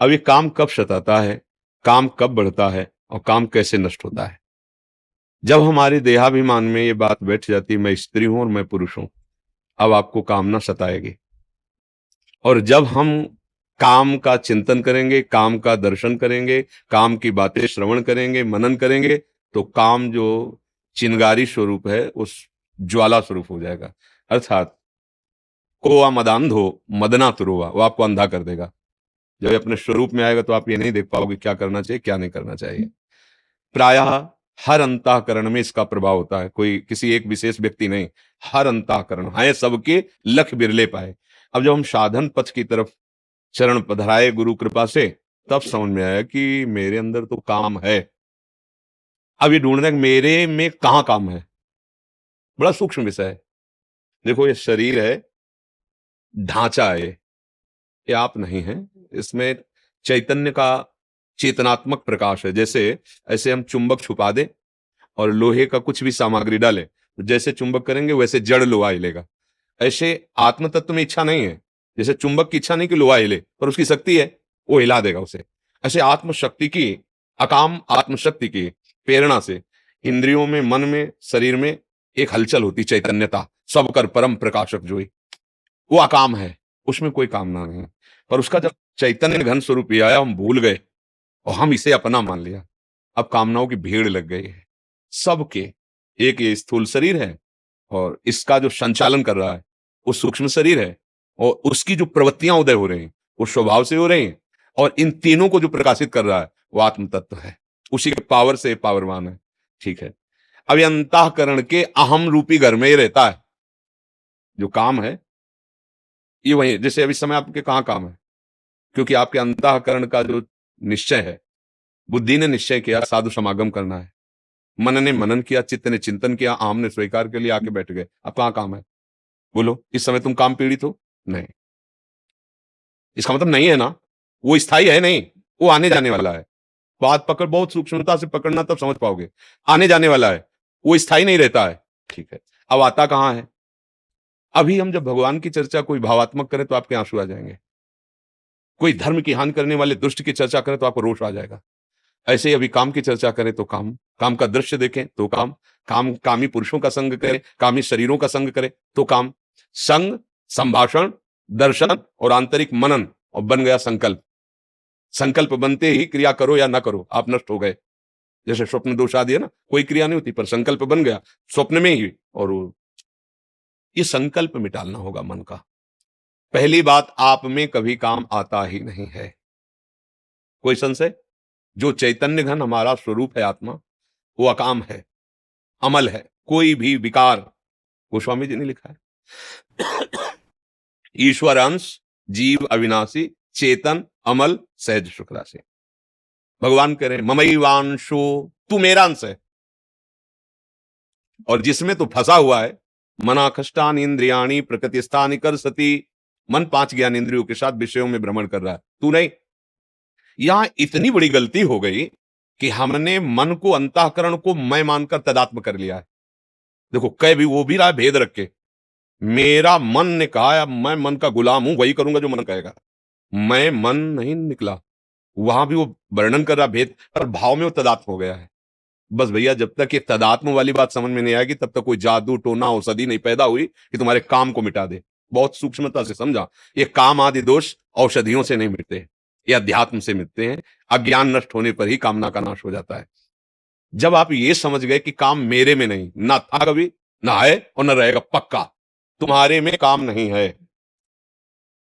अब ये काम कब सताता है, काम कब बढ़ता है और काम कैसे नष्ट होता है? जब हमारे देहाभिमान में ये बात बैठ जाती है, मैं स्त्री हूं और मैं पुरुष हूं, अब आपको कामना सताएगी। और जब हम काम का चिंतन करेंगे, काम का दर्शन करेंगे, काम की बातें श्रवण करेंगे, मनन करेंगे, तो काम जो चिंगारी स्वरूप है उस ज्वाला स्वरूप हो जाएगा। अर्थात को मदांधो मदना तुरुवा, वो आपको अंधा कर देगा। जब ये अपने स्वरूप में आएगा तो आप ये नहीं देख पाओगे क्या करना चाहिए क्या नहीं करना चाहिए। प्रायः हर अंतःकरण में इसका प्रभाव होता है, कोई किसी एक विशेष व्यक्ति नहीं, हर अंतःकरण है सबके, लख बिरले पाए। अब जब हम साधन पथ की तरफ चरण पधराए गुरु कृपा से, तब समझ में आया कि मेरे अंदर तो काम है। अब ये ढूंढना है कि मेरे में कहां काम है, बड़ा सूक्ष्म विषय है। देखो ये शरीर है, ढांचा है, ये आप नहीं है। इसमें चैतन्य का चेतनात्मक प्रकाश है। जैसे ऐसे हम चुंबक छुपा दें और लोहे का कुछ भी सामग्री डालें, तो जैसे चुंबक करेंगे वैसे जड़ लोहा हिलेगा। ऐसे आत्म तत्व में इच्छा नहीं है, जैसे चुंबक की इच्छा नहीं कि लोहा हिले, पर उसकी शक्ति है, वो हिला देगा उसे। ऐसे आत्मशक्ति की, अकाम आत्मशक्ति की प्रेरणा से इंद्रियों में, मन में, शरीर में एक हलचल होती, चैतन्यता, सब कर परम प्रकाशक जोई, वो अकाम है, उसमें कोई कामना नहीं है। पर उसका जब चैतन्य घन स्वरूप ही आया, हम भूल गए और हम इसे अपना मान लिया। अब कामनाओं की भीड़ लग गई है सबके। एक ये स्थूल शरीर है और इसका जो संचालन कर रहा है वो सूक्ष्म शरीर है, और उसकी जो प्रवृत्तियां उदय हो रही हैं वो स्वभाव से हो रही हैं, और इन तीनों को जो प्रकाशित कर रहा है वो आत्म तत्व है, उसी के पावर से पावरवान है। ठीक है, अब ये अंतःकरण के अहम रूपी घर में ही रहता है जो काम है। ये वही, जैसे अभी समय आपके कहाँ काम है, क्योंकि आपके अंतःकरण का जो निश्चय है, बुद्धि ने निश्चय किया साधु समागम करना है, मन ने मनन किया, चित्त ने चिंतन किया, आम ने स्वीकार के लिए आके बैठ गए। अब कहां काम है? बोलो, इस समय तुम काम पीड़ित हो? नहीं। इसका मतलब नहीं है ना, वो स्थायी है नहीं, वो आने जाने वाला है। बात पकड़, बहुत सूक्ष्मता से पकड़ना, तब समझ पाओगे। आने जाने वाला है, वो स्थायी नहीं रहता है। ठीक है, अब आता कहां है? अभी हम जब भगवान की चर्चा कोई भावात्मक करें तो आपके आंसू आ जाएंगे, कोई धर्म की हानि करने वाले दुष्ट की चर्चा करें तो आपको रोष आ जाएगा। ऐसे ही अभी काम की चर्चा करें तो काम, काम का दृश्य देखें तो काम, काम कामी पुरुषों का संग करें, कामी शरीरों का संग करें तो काम। संग, संभाषण, दर्शन और आंतरिक मनन, और बन गया संकल्प। संकल्प बनते ही क्रिया करो या ना करो, आप नष्ट हो गए। जैसे स्वप्न दोष आदि है ना, कोई क्रिया नहीं होती पर संकल्प बन गया स्वप्न में ही, और ये संकल्प मिटालना होगा मन का। पहली बात, आप में कभी काम आता ही नहीं है, कोई संशय? जो चैतन्य घन हमारा स्वरूप है आत्मा, वो अकाम है, अमल है, कोई भी विकार, गोस्वामी जी ने लिखा है ईश्वर अंश, जीव अविनाशी, चेतन, अमल, सहज सुख राशि। भगवान कह रहे ममैवांशो, तू मेरा अंश है, और जिसमें तू फंसा हुआ है, मनाखष्टान इंद्रियाणी प्रकृति स्थानी कर सती, मन 5 ज्ञान इंद्रियों के साथ विषयों में भ्रमण कर रहा है, तू नहीं। यहां इतनी बड़ी गलती हो गई कि हमने मन को, अंतःकरण को मैं मानकर तदात्म कर लिया है। देखो, कह भी वो भी रहा है भेद रख के, मेरा मन ने कहा, मैं मन का गुलाम हूं, वही करूंगा जो मन कहेगा। मैं मन नहीं निकला, वहां भी वो वर्णन कर रहा भेद, पर भाव में वो तदात्म हो गया है। बस भैया, जब तक ये तदात्म वाली बात समझ में नहीं आएगी तब तक कोई जादू टोना औषधि नहीं पैदा हुई कि तुम्हारे काम को मिटा दे। बहुत सूक्ष्मता से समझा, ये काम आदि दोष औषधियों से नहीं मिटते, ये अध्यात्म से मिटते हैं। अज्ञान नष्ट होने पर ही कामना का नाश हो जाता है। जब आप ये समझ गए कि काम मेरे में नहीं, ना था कभी, ना है और न रहेगा, पक्का तुम्हारे में काम नहीं है,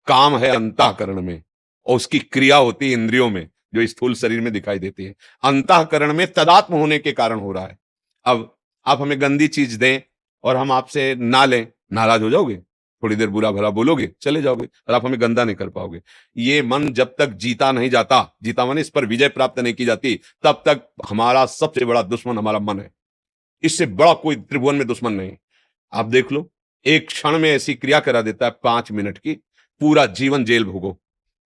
काम है अंतःकरण में, और उसकी क्रिया होती है इंद्रियों में जो स्थूल शरीर में दिखाई देती है। अंतःकरण में तदात्म होने के कारण हो रहा है। अब आप हमें गंदी चीज दें और हम आपसे ना लें, नाराज हो जाओगे, थोड़ी देर बुरा भला बोलोगे, चले जाओगे, और आप हमें गंदा नहीं कर पाओगे। ये मन जब तक जीता नहीं जाता, जीता माने इस पर विजय प्राप्त नहीं की जाती, तब तक हमारा सबसे बड़ा दुश्मन हमारा मन है। इससे बड़ा कोई त्रिभुवन में दुश्मन नहीं। आप देख लो, एक क्षण में ऐसी क्रिया करा देता है 5 मिनट की, पूरा जीवन जेल भोगो।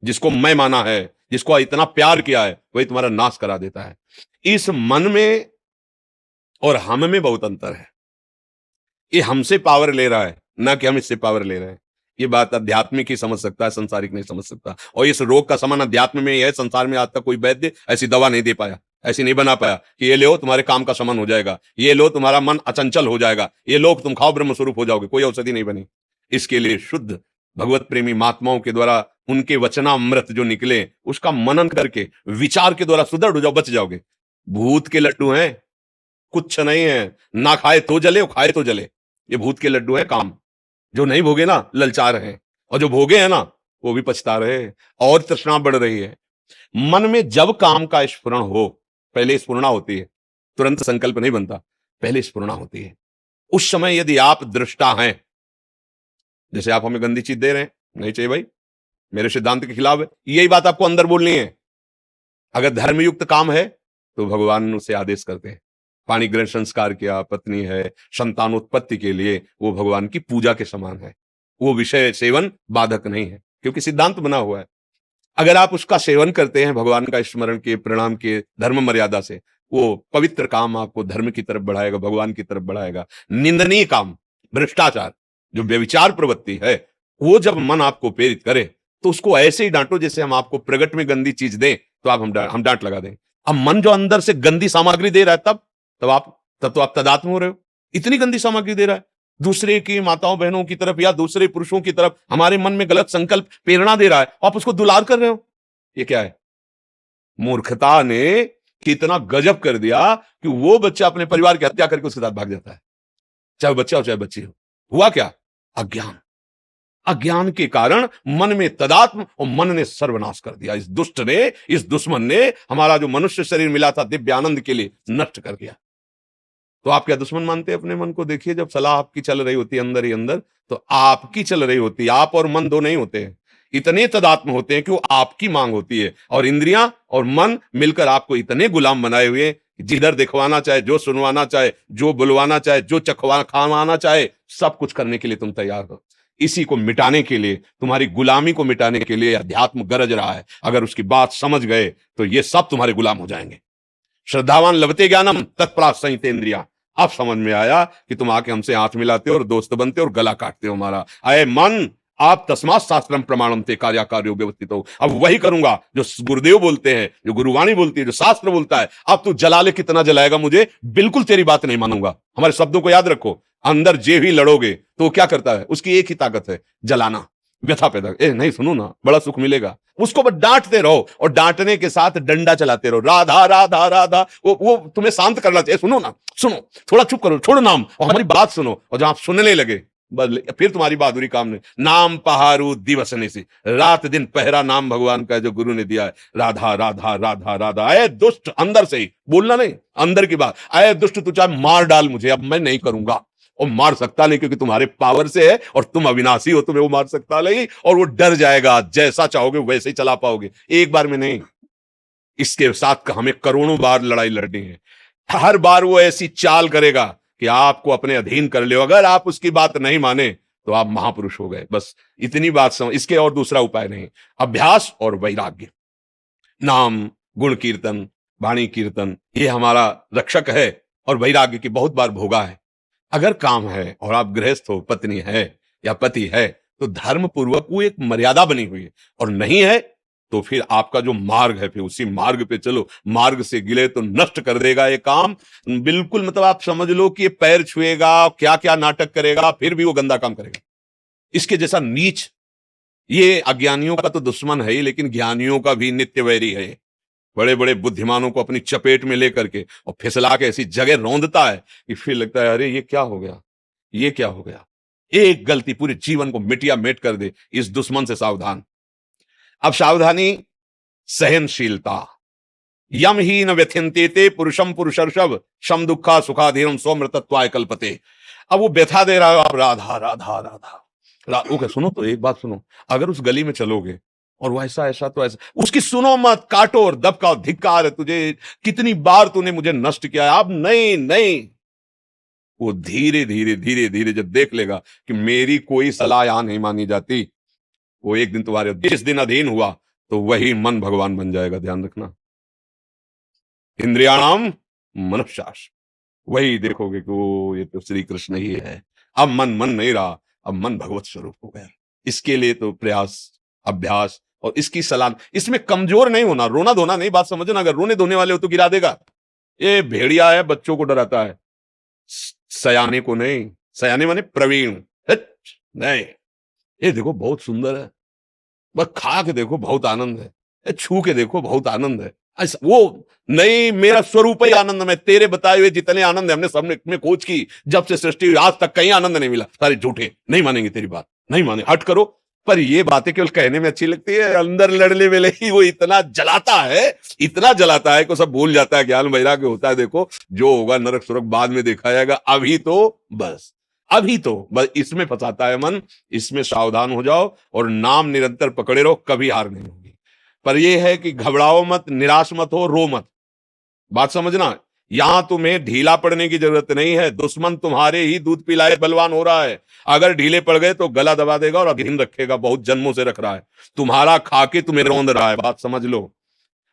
जिसको मैं माना है, जिसको इतना प्यार किया है, वही तुम्हारा नाश करा देता है। इस मन में और हम में बहुत अंतर है। ये हमसे पावर ले रहा है, ना कि हम इससे पावर ले रहे हैं। ये बात आध्यात्मिक ही समझ सकता है, संसारिक नहीं समझ सकता। और इस रोग का समान अध्यात्म में ही है। संसार में आज तक कोई वैद्य ऐसी दवा नहीं दे पाया, ऐसी नहीं बना पाया कि ये लो तुम्हारे काम का समान हो जाएगा, ये लो तुम्हारा मन अचंचल हो जाएगा, ये लो तुम खाओ ब्रह्म स्वरूप हो जाओगे। कोई औषधि नहीं बनी। इसके लिए शुद्ध भगवत प्रेमी महात्माओं के द्वारा उनके वचनामृत जो निकले उसका मनन करके विचार के द्वारा सुदृढ़ हो जाओ, बच जाओगे। भूत के लड्डू हैं, कुछ नहीं है। ना खाए तो जले, और खाए तो जले। ये भूत के लड्डू है काम। जो नहीं भोगे ना ललचा रहे हैं, और जो भोगे हैं ना वो भी पछता रहे हैं, और तृष्णा बढ़ रही है। मन में जब काम का स्फुरण हो, पहले स्फुरणा होती है, तुरंत संकल्प नहीं बनता, पहले स्फुरणा होती है। उस समय यदि आप दृष्टा हैं, जैसे आप हमें गंदी चीज दे रहे हैं, नहीं चाहिए भाई, मेरे सिद्धांत के खिलाफ है, यही बात आपको अंदर बोलनी है। अगर धर्मयुक्त काम है तो भगवान उसे आदेश करते हैं। पाणी ग्रहण संस्कार किया, पत्नी है, संतानोत्पत्ति के लिए वो भगवान की पूजा के समान है। वो विषय सेवन बाधक नहीं है, क्योंकि सिद्धांत बना हुआ है। अगर आप उसका सेवन करते हैं भगवान का स्मरण के, प्रणाम के, धर्म मर्यादा से, वो पवित्र काम आपको धर्म की तरफ बढ़ाएगा, भगवान की तरफ बढ़ाएगा। निंदनीय काम, भ्रष्टाचार, जो व्यभिचार प्रवृत्ति है, वो जब मन आपको प्रेरित करे तो उसको ऐसे ही डांटो जैसे हम आपको प्रगट में गंदी चीज दें तो आप हम डांट लगा दें। अब मन जो अंदर से गंदी सामग्री दे रहा है, तब तो आप तदात्म हो रहे हो। इतनी गंदी सामग्री दे रहा है, दूसरे की माताओं बहनों की तरफ या दूसरे पुरुषों की तरफ हमारे मन में गलत संकल्प प्रेरणा दे रहा है, आप उसको दुलार कर रहे हो। ये क्या है? मूर्खता ने कितना गजब कर दिया कि वो बच्चा अपने परिवार की हत्या करके उसके साथ भाग जाता है, चाहे बच्चा हो चाहे बच्ची हो। हुआ क्या? अज्ञान। अज्ञान के कारण मन में तदात्म, और मन ने सर्वनाश कर दिया। इस दुष्ट ने, इस दुश्मन ने हमारा जो मनुष्य शरीर मिला था दिव्य आनंद के लिए, नष्ट कर दिया। तो आप क्या दुश्मन मानते हैं अपने मन को? देखिए, जब सलाह आपकी चल रही होती है अंदर ही अंदर, तो आपकी चल रही होती है। आप और मन दो नहीं होते हैं, इतने तदात्म होते हैं कि वो आपकी मांग होती है, और इंद्रियां और मन मिलकर आपको इतने गुलाम बनाए हुए हैं, जिधर दिखवाना चाहे, जो सुनवाना चाहे, जो बुलवाना चाहे, जो चखवा खावाना चाहे, सब कुछ करने के लिए तुम तैयार हो। इसी को मिटाने के लिए, तुम्हारी गुलामी को मिटाने के लिए अध्यात्म गरज रहा है। अगर उसकी बात समझ गए तो ये सब तुम्हारे गुलाम हो जाएंगे। श्रद्धावान लभते ज्ञानम तत्परा संहितेन्द्रिया। अब समझ में आया कि तुम आके हमसे हाथ मिलाते हो और दोस्त बनते हो और गला काटते हो हमारा। अय मन, आप तस्मात् शास्त्रम प्रमाणम ते कार्या कार्यो व्यवस्थित हो। अब वही करूंगा जो गुरुदेव बोलते हैं, जो गुरुवाणी बोलती है, जो शास्त्र बोलता है। अब तू जला ले, कितना जलाएगा मुझे, बिल्कुल तेरी बात नहीं मानूंगा। हमारे शब्दों को याद रखो। अंदर जे भी लड़ोगे तो वो क्या करता है? उसकी एक ही ताकत है, जलाना, व्यथा पैदा। नहीं सुनो ना, बड़ा सुख मिलेगा। उसको बस डांटते रहो, और डांटने के साथ डंडा चलाते रहो, राधा राधा राधा। वो तुम्हें शांत करना चाहिए। सुनो ना, सुनो, थोड़ा चुप करो, छोड़ो नाम, और हमारी बात सुनो। और जब आप सुनने लगे, बस फिर तुम्हारी बहादुरी काम नहीं। नाम पहारू दिवसने से, रात दिन पहरा नाम भगवान का जो गुरु ने दिया है। राधा राधा राधा राधा। अय दुष्ट, अंदर से ही बोलना नहीं, अंदर की बात। अय दुष्ट, तू चाहे मार डाल मुझे, अब मैं नहीं करूंगा। और मार सकता नहीं, क्योंकि तुम्हारे पावर से है, और तुम अविनाशी हो, तुम्हें वो मार सकता नहीं। और वो डर जाएगा, जैसा चाहोगे वैसे ही चला पाओगे, एक बार में नहीं। इसके साथ हमें करोड़ों बार लड़ाई लड़नी है। हर बार वो ऐसी चाल करेगा कि आपको अपने अधीन कर ले। अगर आप उसकी बात नहीं माने तो आप महापुरुष हो गए। बस इतनी बात समझ, इसके और दूसरा उपाय नहीं। अभ्यास और वैराग्य, नाम, गुण कीर्तन, वाणी कीर्तन, ये हमारा रक्षक है। और वैराग्य की बहुत बार भोगा है। अगर काम है और आप गृहस्थ हो, पत्नी है या पति है, तो धर्म पूर्वक वो एक मर्यादा बनी हुई है। और नहीं है तो फिर आपका जो मार्ग है, फिर उसी मार्ग पे चलो। मार्ग से गिले तो नष्ट कर देगा ये काम, बिल्कुल। मतलब आप समझ लो कि ये पैर छुएगा, क्या क्या नाटक करेगा, फिर भी वो गंदा काम करेगा। इसके जैसा नीच, ये अज्ञानियों का तो दुश्मन है ही, लेकिन ज्ञानियों का भी नित्य वैरी है। बड़े बड़े बुद्धिमानों को अपनी चपेट में लेकर के और फिसला के ऐसी जगह रौंदता है कि फिर लगता है, अरे ये क्या हो गया, ये क्या हो गया। एक गलती पूरे जीवन को मिटिया मेट कर दे। इस दुश्मन से सावधान। अब सावधानी, सहनशीलता। यम ही न व्यथ्यन्ते ते पुरुषम पुरुषर्षभ शम दुखा सुखाधीरम स्वमृतत्वाय कल्पते। अब वो व्यथा दे रहा है, आप राधा राधा राधा ओके। सुनो तो, एक बात सुनो, अगर उस गली में चलोगे और वो ऐसा ऐसा तो ऐसा, उसकी सुनो मत, काटो और दबकाओ। धिक्कार है तुझे, कितनी बार तूने मुझे नष्ट किया है। अब नहीं नहीं। वो धीरे धीरे धीरे धीरे जब देख लेगा कि मेरी कोई सलाह यहां नहीं मानी जाती, वो एक दिन तुम्हारे जिस दिन अधीन हुआ, तो वही मन भगवान बन जाएगा। ध्यान रखना। इंद्रियाणाम मनश्चास, वही देखोगे कि वो ये तो श्री कृष्ण ही है। अब मन मन नहीं रहा, अब मन भगवत स्वरूप हो गया। इसके लिए तो प्रयास, अभ्यास और इसकी सलाह। इसमें कमजोर नहीं होना, रोना धोना नहीं, बात समझना। अगर रोने धोने वाले हो तो गिरा देगा। ये भेड़िया है, बच्चों को डराता है, सयाने को नहीं। सयाने माने प्रवीण। नहीं, ये देखो बहुत सुंदर है, बस खा के देखो बहुत आनंद है, ये छू के देखो बहुत आनंद है। ऐसा वो नहीं, मेरा स्वरूप ही आनंद में। तेरे बताए हुए जितने आनंद है हमने सब में खोज की, जब से सृष्टि हुई आज तक कहीं आनंद नहीं मिला। सारे झूठे, नहीं मानेंगे तेरी बात, नहीं माने, हट करो। पर ये बातें केवल कहने में अच्छी लगती है, अंदर लड़ने में ही वो इतना जलाता है, इतना जलाता है कि सब भूल जाता है। ज्ञान वैराग्य होता है, देखो जो होगा नरक सुरक बाद में देखा जाएगा, अभी तो बस, अभी तो बस इसमें फंसाता है मन। इसमें सावधान हो जाओ और नाम निरंतर पकड़े रहो, कभी हार नहीं होगी। पर यह है कि घबराओ मत, निराश मत हो, रो मत। बात समझना, यहां तुम्हें ढीला पड़ने की जरूरत नहीं है। दुश्मन तुम्हारे ही दूध पिलाए बलवान हो रहा है। अगर ढीले पड़ गए तो गला दबा देगा और अधीन रखेगा, बहुत जन्मों से रख रहा है, तुम्हारा खाके तुम्हें रौंद रहा है। बात समझ लो।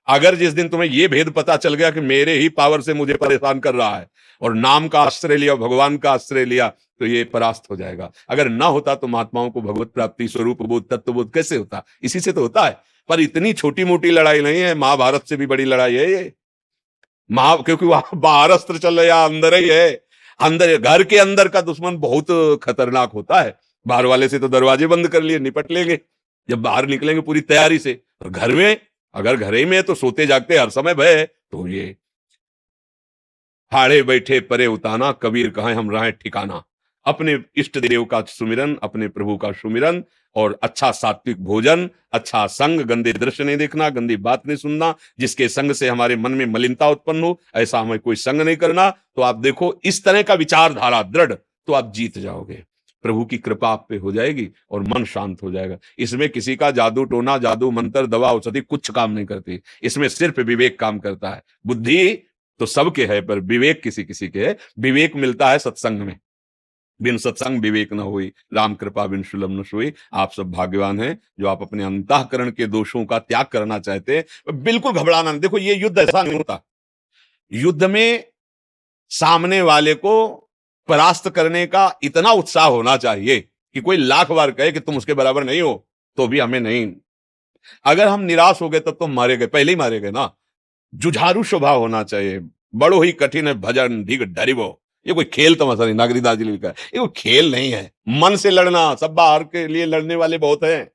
अगर जिस दिन तुम्हें यह भेद पता चल गया कि मेरे ही पावर से मुझे परेशान कर रहा है और नाम का आश्रय लिया, भगवान का आश्रय लिया, तो ये परास्त हो जाएगा। अगर ना होता तो महात्माओं को भगवत प्राप्ति, स्वरूप बोध, तत्वबोध कैसे होता? इसी से तो होता है। पर इतनी छोटी मोटी लड़ाई नहीं है, महाभारत से भी बड़ी लड़ाई है ये। क्योंकि वहां बाहर अस्त्र चल रहा है, अंदर ही है। अंदर, घर के अंदर का दुश्मन बहुत खतरनाक होता है। बाहर वाले से तो दरवाजे बंद कर लिए, निपट लेंगे। जब बाहर निकलेंगे पूरी तैयारी से। और घर में, अगर घर ही में तो सोते जागते हर समय भय है। तो ये हाड़े बैठे परे उताना, कबीर कहे हम राहे ठिकाना। अपने इष्ट देव का सुमिरन, अपने प्रभु का सुमिरन और अच्छा सात्विक भोजन, अच्छा संग, गंदे दृश्य नहीं देखना, गंदी बात नहीं सुनना। जिसके संग से हमारे मन में मलिनता उत्पन्न हो, ऐसा हमें कोई संग नहीं करना। तो आप देखो, इस तरह का विचारधारा दृढ़, तो आप जीत जाओगे। प्रभु की कृपा आप पे हो जाएगी और मन शांत हो जाएगा। इसमें किसी का जादू टोना, जादू मंत्र, दवा औषधि कुछ काम नहीं करती। इसमें सिर्फ विवेक काम करता है। बुद्धि तो सबके है, पर विवेक किसी किसी के है। विवेक मिलता है सत्संग में। बिन सत्संग विवेक न हुई, राम कृपा बिन सुलभ न सोई। आप सब भाग्यवान हैं जो आप अपने अंतःकरण के दोषों का त्याग करना चाहते हैं। बिल्कुल घबराना नहीं। देखो, ये युद्ध ऐसा नहीं होता। युद्ध में सामने वाले को परास्त करने का इतना उत्साह होना चाहिए कि कोई लाख बार कहे कि तुम उसके बराबर नहीं हो, तो भी हमें नहीं। अगर हम निराश हो गए तब तो मारे गए, पहले ही मारे गए ना। जुझारू स्वभाव होना चाहिए। बड़ो ही कठिन है भजन ढीग डरिबो। ये कोई खेल तमाशा नहीं, नागरीदास जी ने लिखा है। ये कोई खेल नहीं है। मन से लड़ना, सब बाहर के लिए लड़ने वाले बहुत हैं।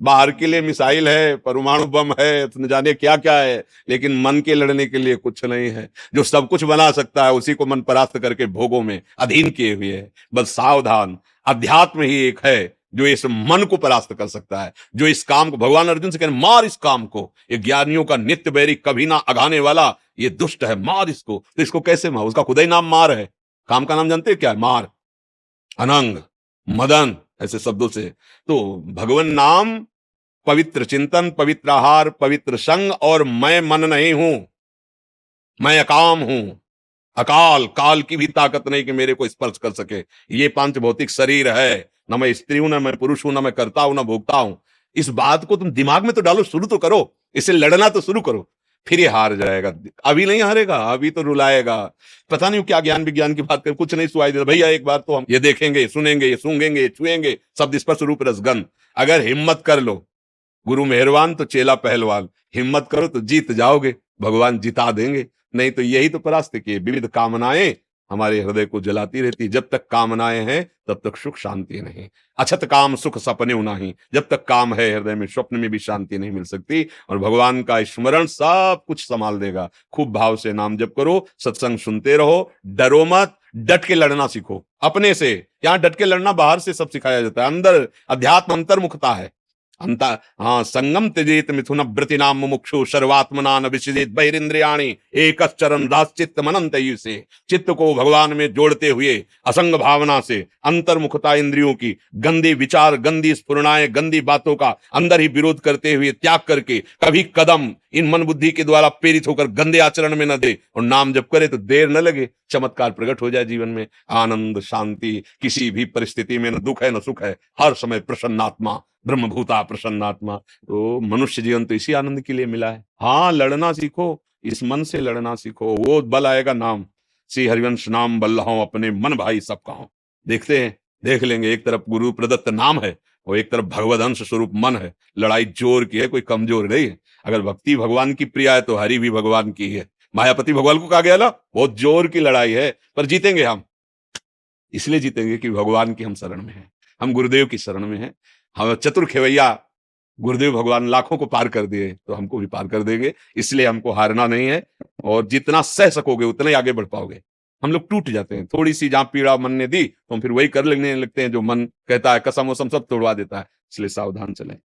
बाहर के लिए मिसाइल है, परमाणु बम है, न जाने क्या क्या है, लेकिन मन के लड़ने के लिए कुछ नहीं है। जो सब कुछ बना सकता है उसी को मन परास्त करके भोगों में अधीन किए हुए है। बस सावधान, अध्यात्म ही एक है जो इस मन को परास्त कर सकता है। जो इस काम को, भगवान अर्जुन से कह रहे मार इस काम को, ये ज्ञानियों का नित्य बैरी, कभी ना अघाने वाला, ये दुष्ट है, मार इसको। तो इसको कैसे मार? उसका खुदा ही नाम मार है। काम का नाम जानते हैं क्या है? मार, अनंग, मदन, ऐसे शब्दों से। तो भगवान नाम, पवित्र चिंतन, पवित्र आहार, पवित्र संग, और मैं मन नहीं हूं, मैं अकाम हूं। अकाल, काल की भी ताकत नहीं कि मेरे को स्पर्श कर सके। ये पांच भौतिक शरीर है। न मैं स्त्री हूं, न मैं पुरुष हूं, न मैं करता हूं, न भोगता हूं। इस बात को तुम दिमाग में तो डालो, शुरू तो करो, इसे लड़ना तो शुरू करो, फिर ये हार जाएगा। अभी नहीं हारेगा, अभी तो रुलाएगा। पता नहीं क्या ज्ञान विज्ञान की बात कर, कुछ नहीं सुनाई देता। भैया एक बार तो हम ये देखेंगे, सुनेंगे, ये सूंघेंगे, छुएंगे, शब्द स्पर्श रूप रसगंध। अगर हिम्मत कर लो, गुरु मेहरबान तो चेला पहलवान। हिम्मत करो तो जीत जाओगे, भगवान जिता देंगे। नहीं तो यही तो परास्त किए। विविध कामनाएं हमारे हृदय को जलाती रहती। जब तक कामनाएं हैं तब तक सुख शांति नहीं। अछत काम सुख सपने नहीं। जब तक काम है हृदय में, स्वप्न में भी शांति नहीं मिल सकती। और भगवान का स्मरण सब कुछ संभाल देगा। खूब भाव से नाम जप करो, सत्संग सुनते रहो, डरो मत, डट के लड़ना सीखो अपने से। यहां डट के लड़ना बाहर से सब सिखाया जाता है, अंदर अध्यात्म अंतर्मुखता है। अंता हाँ, संगम त्यजेत मिथुन व्रतिनाम मुमुक्षु सर्वात्मना न विसृजेत बहिरिंद्रियाणि एकश्चरन् राश्चित्त मनंत से। चित्त को भगवान में जोड़ते हुए असंग भावना से, अंतर्मुखता इंद्रियों की, गंदे विचार, गंदी स्फुरणाएं, गंदी बातों का अंदर ही विरोध करते हुए त्याग करके कभी कदम इन मन बुद्धि के द्वारा प्रेरित होकर गंदे आचरण में न दे और नाम जप करे तो देर न लगे, चमत्कार प्रकट हो जाए जीवन में। आनंद, शांति, किसी भी परिस्थिति में न दुख है न सुख है, हर समय प्रसन्नात्मा, ब्रह्मभूता प्रसन्नात्मा। तो मनुष्य जीवन तो इसी आनंद के लिए मिला है। हाँ, लड़ना सीखो, इस मन से लड़ना सीखो, वो बल आएगा। नाम श्री हरिवंश नाम बल्लहों, अपने मन भाई सब कहो। देखते हैं, देख लेंगे। एक तरफ गुरु प्रदत्त नाम है, और एक तरफ भगवद अंश स्वरूप मन है। लड़ाई जोर की है, कोई कमजोर नहीं है। अगर भक्ति भगवान की प्रिया है तो हरि भी भगवान की है। मायापति भगवान को कहा गया ना, बहुत जोर की लड़ाई है, पर जीतेंगे हम। इसलिए जीतेंगे कि भगवान की हम शरण में हैं, हम गुरुदेव की शरण में हैं। हम चतुर खेवैया गुरुदेव भगवान लाखों को पार कर दिए, तो हमको भी पार कर देंगे। इसलिए हमको हारना नहीं है, और जितना सह सकोगे उतना ही आगे बढ़ पाओगे। हम लोग टूट जाते हैं, थोड़ी सी जहां पीड़ा मन ने दी तो हम फिर वही कर लेने लगते हैं जो मन कहता है, कसम वसम सब तोड़वा देता है। इसलिए सावधान चलें।